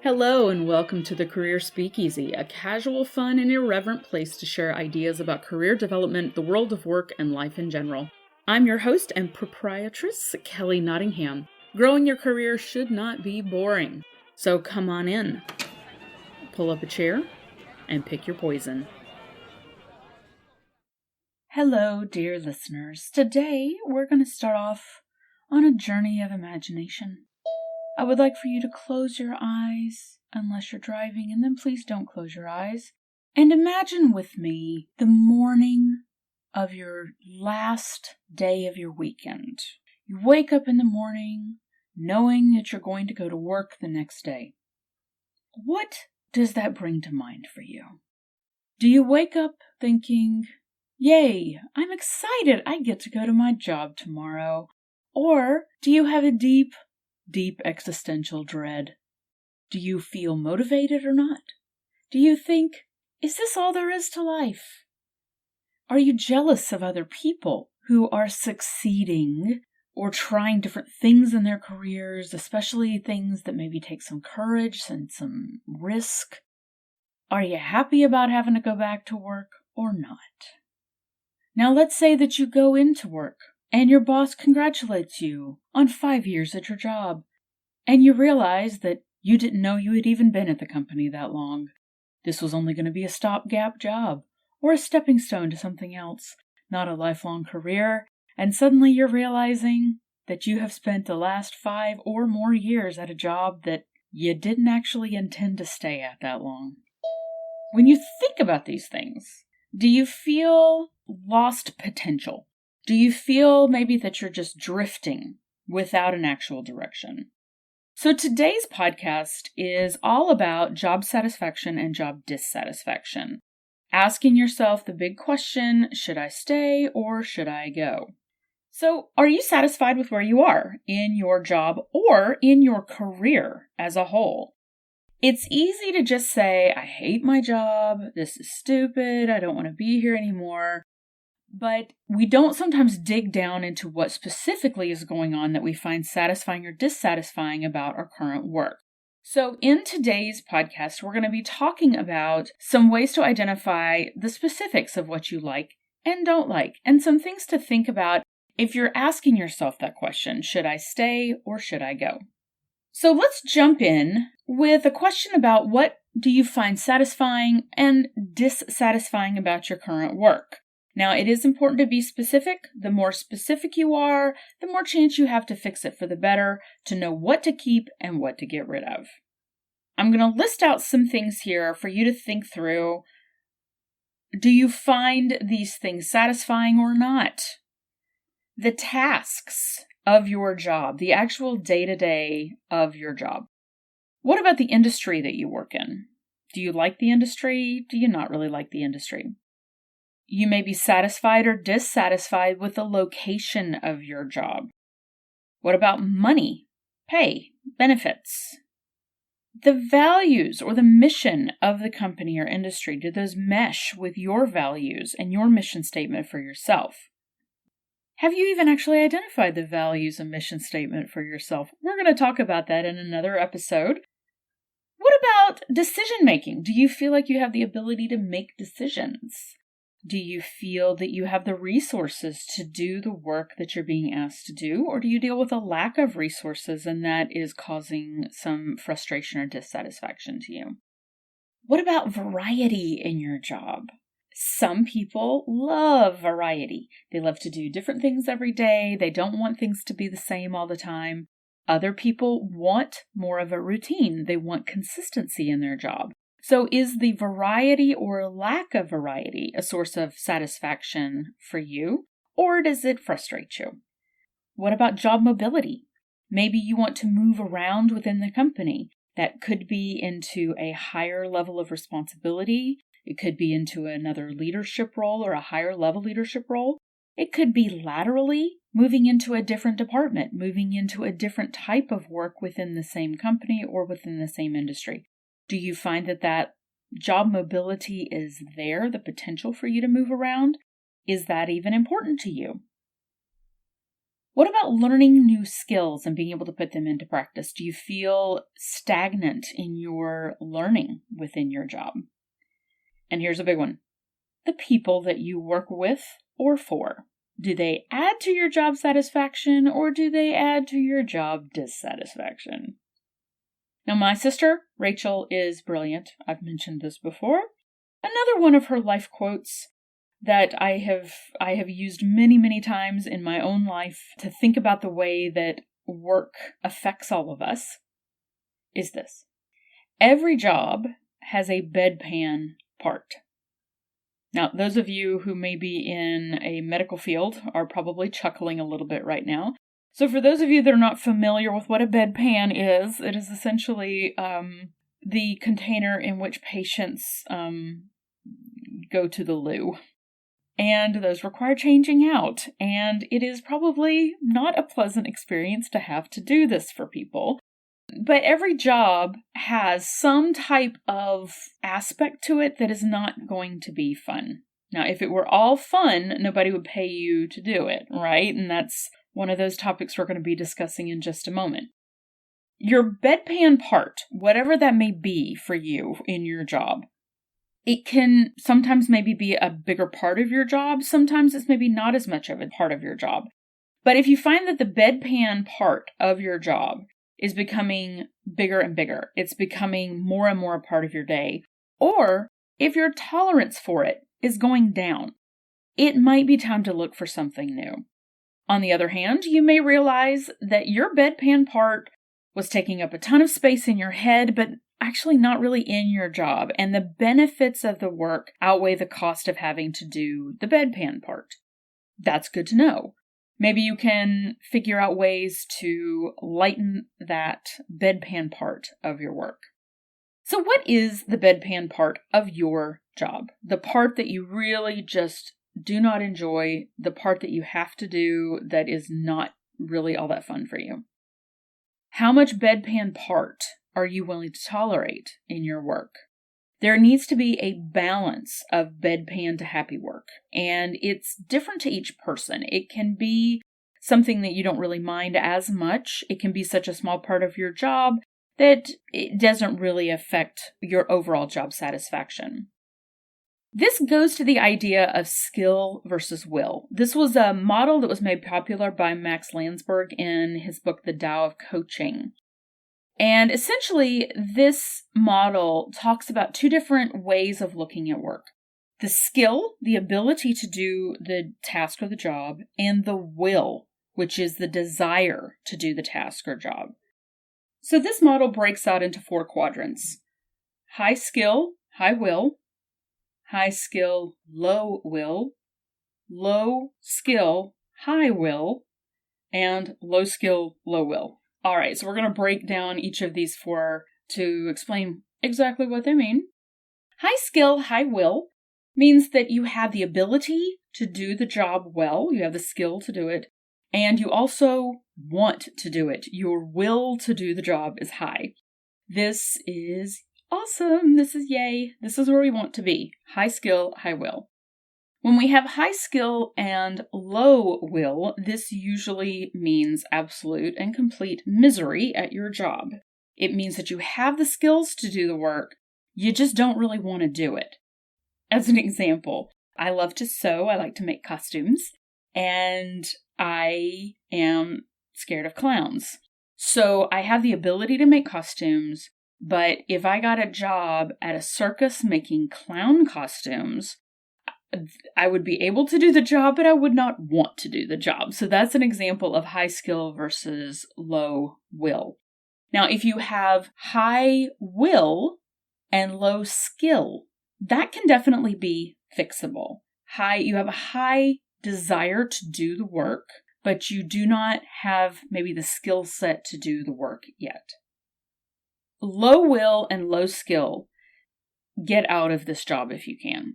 Hello and welcome to the Career Speakeasy, a casual, fun, and irreverent place to share ideas about career development, the world of work, and life in general. I'm your host and proprietress, Kelly Nottingham. Growing your career should not be boring, so come on in, pull up a chair, and pick your poison. Hello, dear listeners. Today, we're going to start off on a journey of imagination. I would like for you to close your eyes, unless you're driving, and then please don't close your eyes. And imagine with me the morning of your last day of your weekend. You wake up in the morning knowing that you're going to go to work the next day. What does that bring to mind for you? Do you wake up thinking, yay, I'm excited, I get to go to my job tomorrow? Or do you have a deep existential dread? Do you feel motivated or not? Do you think, is this all there is to life? Are you jealous of other people who are succeeding or trying different things in their careers, especially things that maybe take some courage and some risk? Are you happy about having to go back to work or not? Now let's say that you go into work and your boss congratulates you on 5 years at your job, and you realize that you didn't know you had even been at the company that long. This was only going to be a stopgap job, or a stepping stone to something else, not a lifelong career, and suddenly you're realizing that you have spent the last 5 or more years at a job that you didn't actually intend to stay at that long. When you think about these things, do you feel lost potential? Do you feel maybe that you're just drifting without an actual direction? So today's podcast is all about job satisfaction and job dissatisfaction. Asking yourself the big question, should I stay or should I go? So are you satisfied with where you are in your job or in your career as a whole? It's easy to just say, I hate my job, this is stupid, I don't want to be here anymore. But we don't sometimes dig down into what specifically is going on that we find satisfying or dissatisfying about our current work. So in today's podcast, we're going to be talking about some ways to identify the specifics of what you like and don't like, and some things to think about if you're asking yourself that question, should I stay or should I go? So let's jump in with a question about what do you find satisfying and dissatisfying about your current work. Now, it is important to be specific. The more specific you are, the more chance you have to fix it for the better, to know what to keep and what to get rid of. I'm going to list out some things here for you to think through. Do you find these things satisfying or not? The tasks of your job, the actual day-to-day of your job. What about the industry that you work in? Do you like the industry? Do you not really like the industry? You may be satisfied or dissatisfied with the location of your job. What about money, pay, benefits? The values or the mission of the company or industry, do those mesh with your values and your mission statement for yourself? Have you even actually identified the values and mission statement for yourself? We're going to talk about that in another episode. What about decision making? Do you feel like you have the ability to make decisions? Do you feel that you have the resources to do the work that you're being asked to do, or do you deal with a lack of resources and that is causing some frustration or dissatisfaction to you? What about variety in your job? Some people love variety. They love to do different things every day. They don't want things to be the same all the time. Other people want more of a routine. They want consistency in their job. So is the variety or lack of variety a source of satisfaction for you, or does it frustrate you? What about job mobility? Maybe you want to move around within the company. That could be into a higher level of responsibility. It could be into another leadership role or a higher level leadership role. It could be laterally moving into a different department, moving into a different type of work within the same company or within the same industry. Do you find that job mobility is there, the potential for you to move around? Is that even important to you? What about about learning new skills and being able to put them into practice? Do you feel stagnant in your learning within your job? And here's a big one. The people that you work with or for, do they add to your job satisfaction or do they add to your job dissatisfaction? Now, my sister, Rachel, is brilliant. I've mentioned this before. Another one of her life quotes that I have used many, many times in my own life to think about the way that work affects all of us is this. Every job has a bedpan part. Now, those of you who may be in a medical field are probably chuckling a little bit right now. So for those of you that are not familiar with what a bedpan is, it is essentially the container in which patients go to the loo. And those require changing out. And it is probably not a pleasant experience to have to do this for people. But every job has some type of aspect to it that is not going to be fun. Now, if it were all fun, nobody would pay you to do it, right? And that's one of those topics we're going to be discussing in just a moment. Your bedpan part, whatever that may be for you in your job, it can sometimes maybe be a bigger part of your job. Sometimes it's maybe not as much of a part of your job. But if you find that the bedpan part of your job is becoming bigger and bigger, it's becoming more and more a part of your day, or if your tolerance for it is going down, it might be time to look for something new. On the other hand, you may realize that your bedpan part was taking up a ton of space in your head, but actually not really in your job, and the benefits of the work outweigh the cost of having to do the bedpan part. That's good to know. Maybe you can figure out ways to lighten that bedpan part of your work. So what is the bedpan part of your job? The part that you really just do not enjoy, the part that you have to do that is not really all that fun for you. How much bedpan part are you willing to tolerate in your work? There needs to be a balance of bedpan to happy work, and it's different to each person. It can be something that you don't really mind as much. It can be such a small part of your job that it doesn't really affect your overall job satisfaction. This goes to the idea of skill versus will. This was a model that was made popular by Max Landsberg in his book, The Tao of Coaching. And essentially, this model talks about two different ways of looking at work. The skill, the ability to do the task or the job, and the will, which is the desire to do the task or job. So this model breaks out into 4 quadrants. High skill, high will. High skill, low will. Low skill, high will. And low skill, low will. All right, so we're going to break down each of these 4 to explain exactly what they mean. High skill, high will means that you have the ability to do the job well, you have the skill to do it, and you also want to do it. Your will to do the job is high. This is awesome. This is yay. This is where we want to be. High skill, high will. When we have high skill and low will, this usually means absolute and complete misery at your job. It means that you have the skills to do the work, you just don't really want to do it. As an example, I love to sew, I like to make costumes, and I am scared of clowns. So I have the ability to make costumes, but if I got a job at a circus making clown costumes, I would be able to do the job, but I would not want to do the job. So that's an example of high skill versus low will. Now, if you have high will and low skill, that can definitely be fixable. You have a high desire to do the work, but you do not have maybe the skill set to do the work yet. Low will and low skill, get out of this job if you can.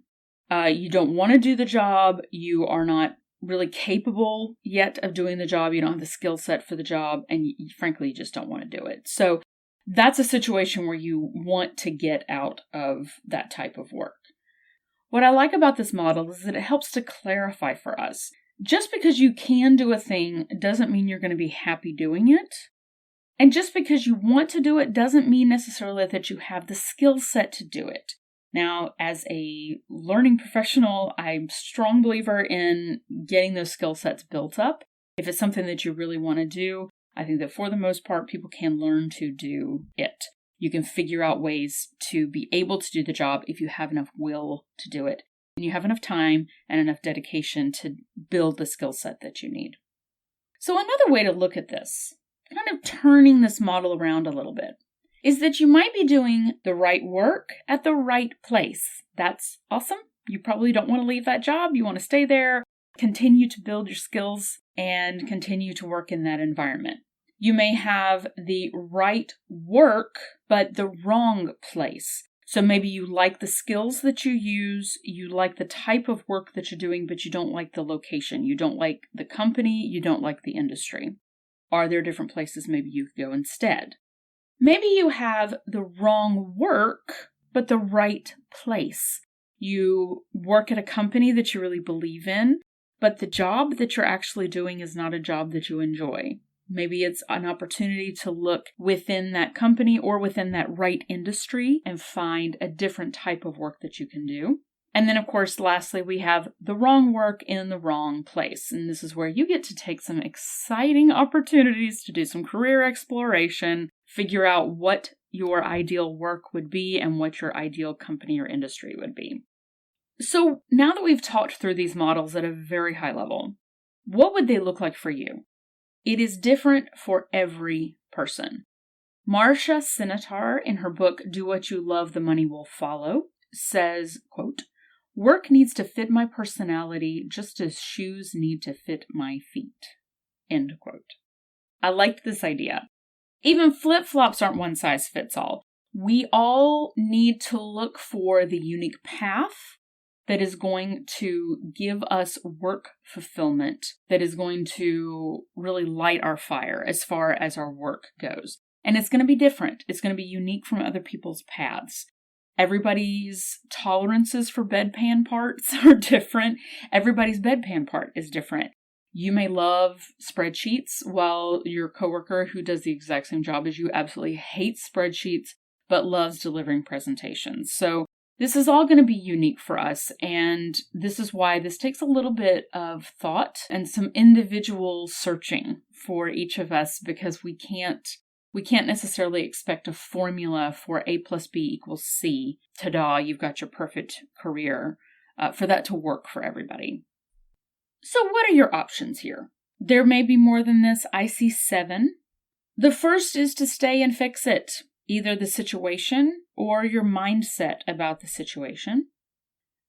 You don't want to do the job. You are not really capable yet of doing the job. You don't have the skill set for the job. And frankly, you just don't want to do it. So that's a situation where you want to get out of that type of work. What I like about this model is that it helps to clarify for us Just because you can do a thing doesn't mean you're going to be happy doing it. And just because you want to do it doesn't mean necessarily that you have the skill set to do it. Now, as a learning professional, I'm a strong believer in getting those skill sets built up. If it's something that you really want to do, I think that for the most part, people can learn to do it. You can figure out ways to be able to do the job if you have enough will to do it. And you have enough time and enough dedication to build the skill set that you need. So another way to look at this, kind of turning this model around a little bit, is that you might be doing the right work at the right place. That's awesome. You probably don't want to leave that job. You want to stay there, continue to build your skills, and continue to work in that environment. You may have the right work, but the wrong place. So maybe you like the skills that you use, you like the type of work that you're doing, but you don't like the location. You don't like the company, you don't like the industry. Are there different places maybe you could go instead? Maybe you have the wrong work, but the right place. You work at a company that you really believe in, but the job that you're actually doing is not a job that you enjoy. Maybe it's an opportunity to look within that company or within that right industry and find a different type of work that you can do. And then, of course, lastly, we have the wrong work in the wrong place. And this is where you get to take some exciting opportunities to do some career exploration, figure out what your ideal work would be and what your ideal company or industry would be. So now that we've talked through these models at a very high level, what would they look like for you? It is different for every person. Marcia Sinatar, in her book, Do What You Love, The Money Will Follow, says, quote, "Work needs to fit my personality just as shoes need to fit my feet." End quote. I liked this idea. Even flip-flops aren't one size fits all. We all need to look for the unique path that is going to give us work fulfillment, that is going to really light our fire as far as our work goes. And it's going to be different. It's going to be unique from other people's paths. Everybody's tolerances for bedpan parts are different. Everybody's bedpan part is different. You may love spreadsheets while your coworker who does the exact same job as you absolutely hates spreadsheets but loves delivering presentations. So this is all going to be unique for us, and this is why this takes a little bit of thought and some individual searching for each of us, because we can't necessarily expect a formula for A plus B equals C. Ta-da, you've got your perfect career for that to work for everybody. So what are your options here? There may be more than this. I see 7. The first is to stay and fix it. Either the situation or your mindset about the situation.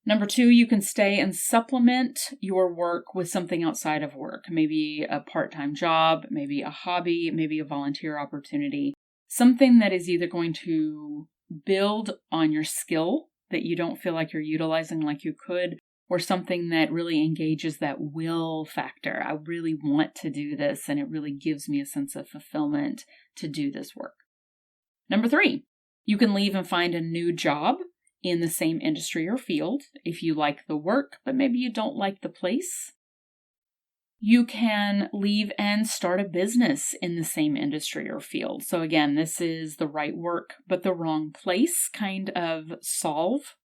Number 2, you can stay and supplement your work with something outside of work. Maybe a part-time job, maybe a hobby, maybe a volunteer opportunity. Something that is either going to build on your skill that you don't feel like you're utilizing like you could, or something that really engages that will factor. I really want to do this, and it really gives me a sense of fulfillment to do this work. Number 3, you can leave and find a new job in the same industry or field if you like the work, but maybe you don't like the place. You can leave and start a business in the same industry or field. So again, this is the right work, but the wrong place kind of solve.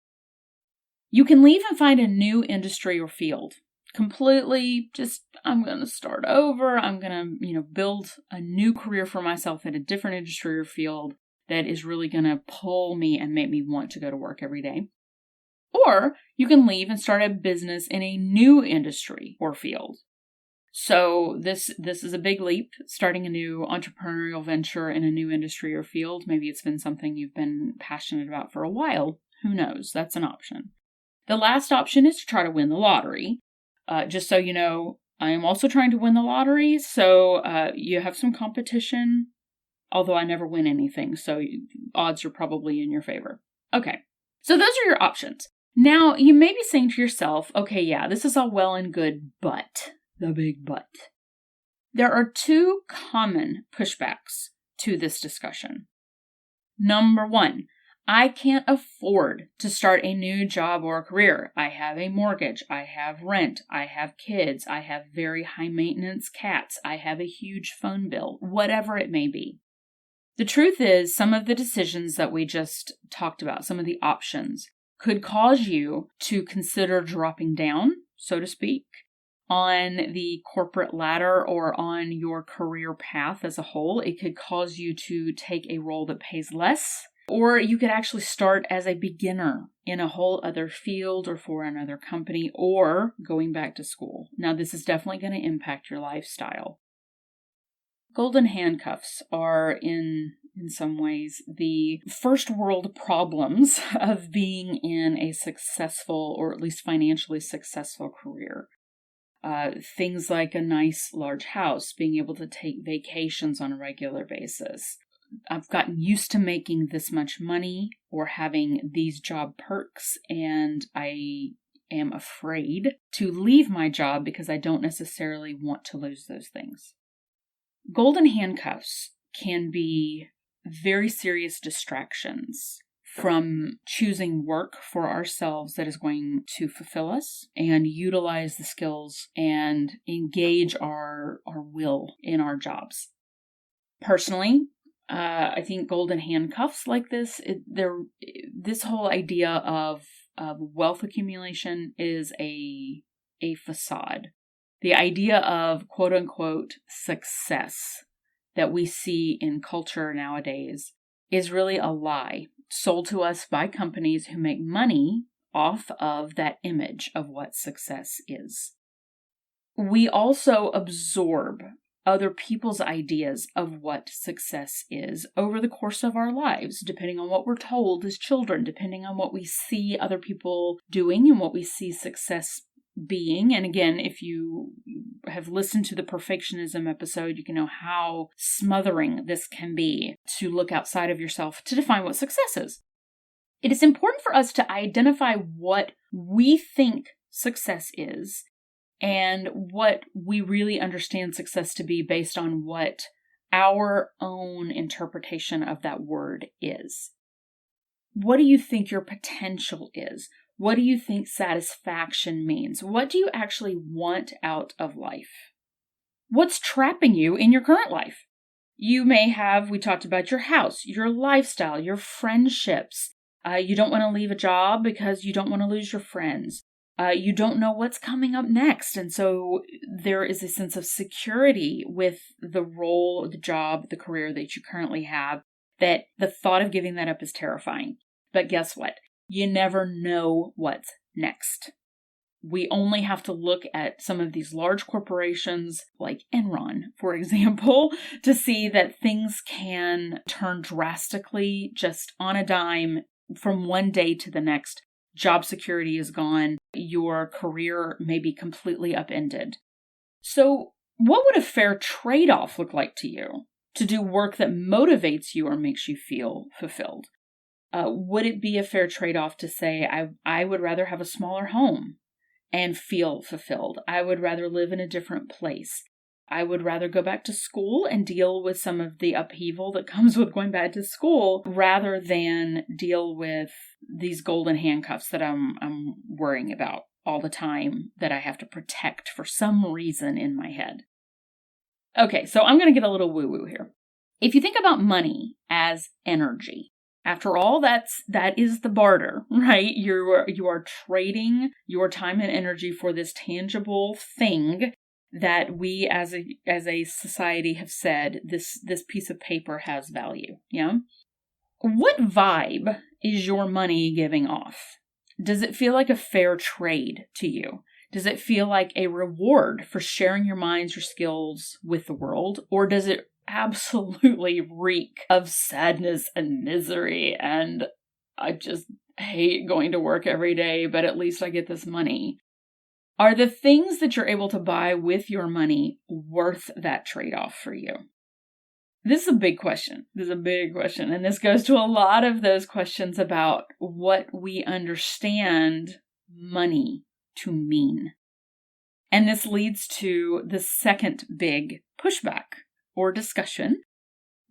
You can leave and find a new industry or field. Completely just, I'm going to start over. I'm going to, build a new career for myself in a different industry or field that is really going to pull me and make me want to go to work every day. Or you can leave and start a business in a new industry or field. So this is a big leap, starting a new entrepreneurial venture in a new industry or field. Maybe it's been something you've been passionate about for a while. Who knows? That's an option. The last option is to try to win the lottery. Just so you know, I am also trying to win the lottery, so you have some competition, although I never win anything, so odds are probably in your favor. Okay, so those are your options. Now, you may be saying to yourself, okay, yeah, this is all well and good, but, the big but. There are 2 common pushbacks to this discussion. Number 1, I can't afford to start a new job or career. I have a mortgage. I have rent. I have kids. I have very high maintenance cats. I have a huge phone bill, whatever it may be. The truth is, some of the decisions that we just talked about, some of the options, could cause you to consider dropping down, so to speak, on the corporate ladder or on your career path as a whole. It could cause you to take a role that pays less, or you could actually start as a beginner in a whole other field or for another company, or going back to school. Now, this is definitely going to impact your lifestyle. Golden handcuffs are, in some ways, the first world problems of being in a successful, or at least financially successful career. Things like a nice large house, being able to take vacations on a regular basis. I've gotten used to making this much money or having these job perks, and I am afraid to leave my job because I don't necessarily want to lose those things. Golden handcuffs can be very serious distractions from choosing work for ourselves that is going to fulfill us and utilize the skills and engage our will in our jobs. Personally, I think golden handcuffs like this, this whole idea of wealth accumulation is a facade. The idea of quote unquote success that we see in culture nowadays is really a lie sold to us by companies who make money off of that image of what success is. We also absorb other people's ideas of what success is over the course of our lives, depending on what we're told as children, depending on what we see other people doing and what we see success being. And again, if you have listened to the perfectionism episode, you can know how smothering this can be to look outside of yourself to define what success is. It is important for us to identify what we think success is and what we really understand success to be based on what our own interpretation of that word is. What do you think your potential is? What do you think satisfaction means? What do you actually want out of life? What's trapping you in your current life? You may have, we talked about your house, your lifestyle, your friendships. You don't want to leave a job because you don't want to lose your friends. You don't know what's coming up next. And so there is a sense of security with the role, the job, the career that you currently have, that the thought of giving that up is terrifying. But guess what? You never know what's next. We only have to look at some of these large corporations like Enron, for example, to see that things can turn drastically just on a dime from one day to the next. Job security is gone. Your career may be completely upended. So what would a fair trade-off look like to you to do work that motivates you or makes you feel fulfilled? Would it be a fair trade-off to say, I would rather have a smaller home and feel fulfilled? I would rather live in a different place. I would rather go back to school and deal with some of the upheaval that comes with going back to school rather than deal with these golden handcuffs that I'm worrying about all the time that I have to protect for some reason in my head. Okay, so I'm going to get a little woo-woo here. If you think about money as energy, after all, that is the barter, right? You are trading your time and energy for this tangible thing that we as a society have said this piece of paper has value. Yeah. What vibe is your money giving off? Does it feel like a fair trade to you? Does it feel like a reward for sharing your minds, your skills with the world? Or does it absolutely reek of sadness and misery, and I just hate going to work every day, but at least I get this money? Are the things that you're able to buy with your money worth that trade-off for you? This is a big question. And this goes to a lot of those questions about what we understand money to mean. And this leads to the second big pushback or discussion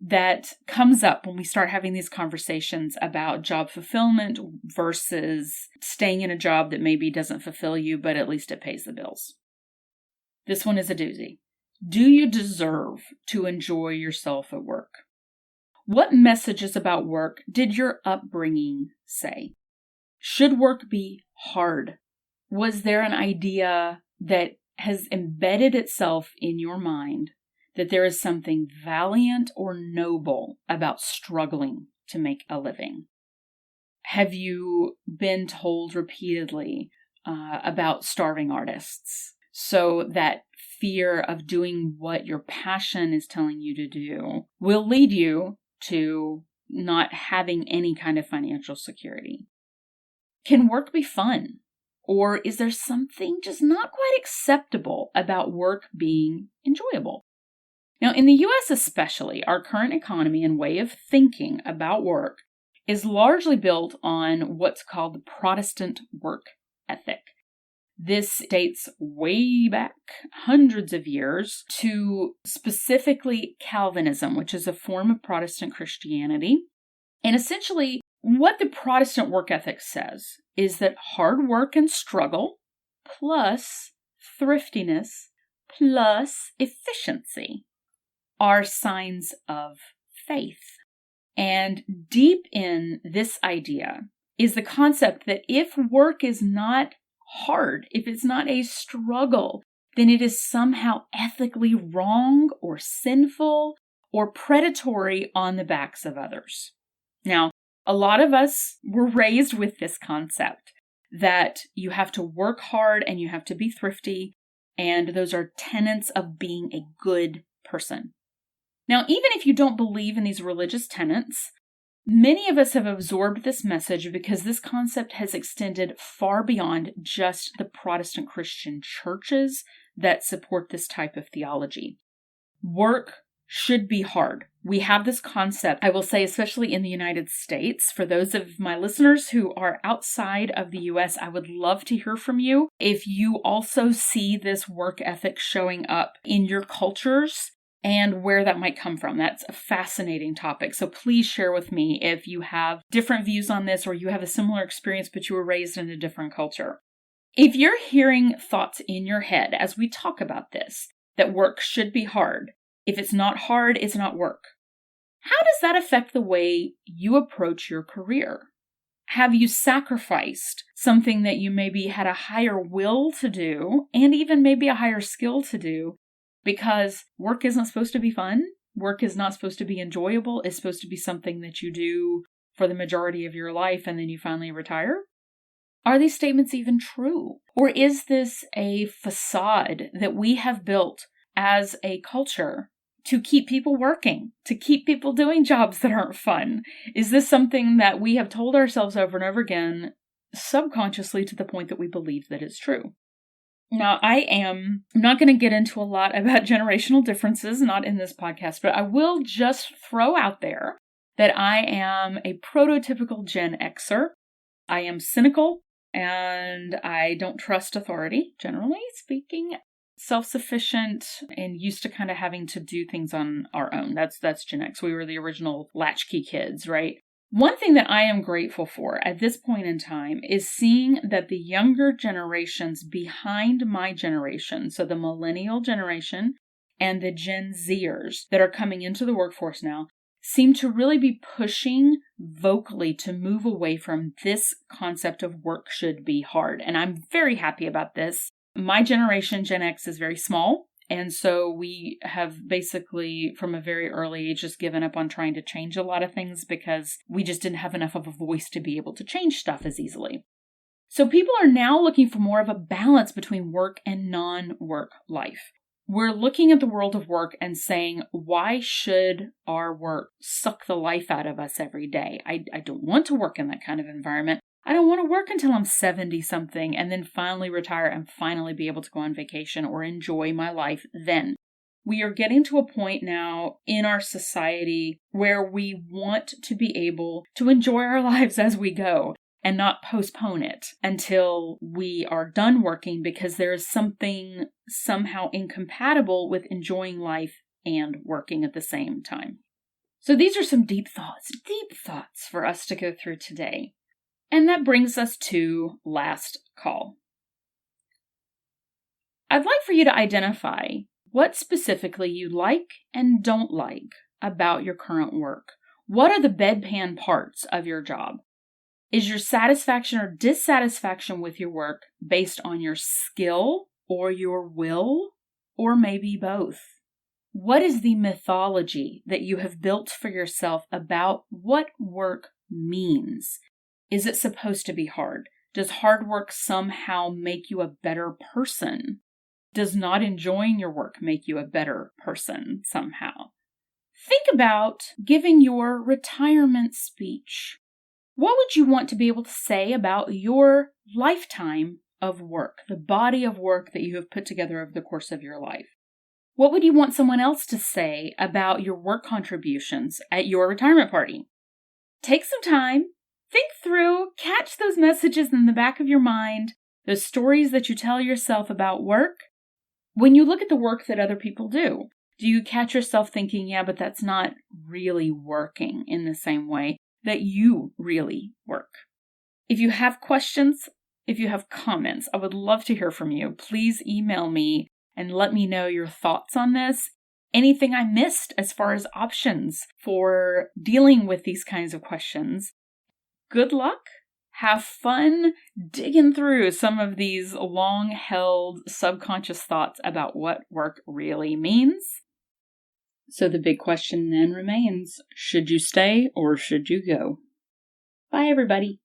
that comes up when we start having these conversations about job fulfillment versus staying in a job that maybe doesn't fulfill you, but at least it pays the bills. This one is a doozy. Do you deserve to enjoy yourself at work? What messages about work did your upbringing say? Should work be hard? Was there an idea that has embedded itself in your mind that there is something valiant or noble about struggling to make a living? Have you been told repeatedly about starving artists? So that fear of doing what your passion is telling you to do will lead you to not having any kind of financial security. Can work be fun? Or is there something just not quite acceptable about work being enjoyable? Now, in the US especially, our current economy and way of thinking about work is largely built on what's called the Protestant work ethic. This dates way back hundreds of years to specifically Calvinism, which is a form of Protestant Christianity. And essentially, what the Protestant work ethic says is that hard work and struggle plus thriftiness plus efficiency are signs of faith. And deep in this idea is the concept that if work is not hard, if it's not a struggle, then it is somehow ethically wrong or sinful or predatory on the backs of others. Now, a lot of us were raised with this concept that you have to work hard and you have to be thrifty, and those are tenets of being a good person. Now, even if you don't believe in these religious tenets, many of us have absorbed this message because this concept has extended far beyond just the Protestant Christian churches that support this type of theology. Work should be hard. We have this concept, I will say, especially in the United States. For those of my listeners who are outside of the US, I would love to hear from you. If you also see this work ethic showing up in your cultures and where that might come from. That's a fascinating topic. So please share with me if you have different views on this or you have a similar experience, but you were raised in a different culture. If you're hearing thoughts in your head as we talk about this, that work should be hard, if it's not hard, it's not work. How does that affect the way you approach your career? Have you sacrificed something that you maybe had a higher will to do and even maybe a higher skill to do because work isn't supposed to be fun? Work is not supposed to be enjoyable. It's supposed to be something that you do for the majority of your life and then you finally retire? Are these statements even true? Or is this a facade that we have built as a culture to keep people working, to keep people doing jobs that aren't fun? Is this something that we have told ourselves over and over again subconsciously to the point that we believe that it's true? Now, I'm not going to get into a lot about generational differences, not in this podcast, but I will just throw out there that I am a prototypical Gen Xer. I am cynical and I don't trust authority, generally speaking. Self-sufficient and used to kind of having to do things on our own. That's Gen X. We were the original latchkey kids, right? One thing that I am grateful for at this point in time is seeing that the younger generations behind my generation, so the millennial generation and the Gen Zers that are coming into the workforce now, seem to really be pushing vocally to move away from this concept of work should be hard. And I'm very happy about this. My generation, Gen X, is very small. And so we have basically, from a very early age, just given up on trying to change a lot of things because we just didn't have enough of a voice to be able to change stuff as easily. So people are now looking for more of a balance between work and non-work life. We're looking at the world of work and saying, why should our work suck the life out of us every day? I don't want to work in that kind of environment. I don't want to work until I'm 70 something and then finally retire and finally be able to go on vacation or enjoy my life then. We are getting to a point now in our society where we want to be able to enjoy our lives as we go and not postpone it until we are done working because there is something somehow incompatible with enjoying life and working at the same time. So these are some deep thoughts for us to go through today. And that brings us to last call. I'd like for you to identify what specifically you like and don't like about your current work. What are the bedpan parts of your job? Is your satisfaction or dissatisfaction with your work based on your skill or your will, or maybe both? What is the mythology that you have built for yourself about what work means? Is it supposed to be hard? Does hard work somehow make you a better person? Does not enjoying your work make you a better person somehow? Think about giving your retirement speech. What would you want to be able to say about your lifetime of work, the body of work that you have put together over the course of your life? What would you want someone else to say about your work contributions at your retirement party? Take some time, think through, catch those messages in the back of your mind, those stories that you tell yourself about work. When you look at the work that other people do you catch yourself thinking, yeah, but that's not really working in the same way that you really work? If you have questions, if you have comments, I would love to hear from you. Please email me and let me know your thoughts on this. Anything I missed as far as options for dealing with these kinds of questions. Good luck. Have fun digging through some of these long-held subconscious thoughts about what work really means. So the big question then remains, should you stay or should you go? Bye, everybody.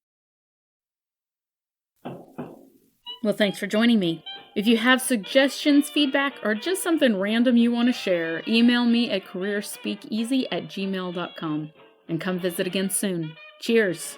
Well, thanks for joining me. If you have suggestions, feedback, or just something random you want to share, email me at careerspeakeasy@gmail.com. And come visit again soon. Cheers.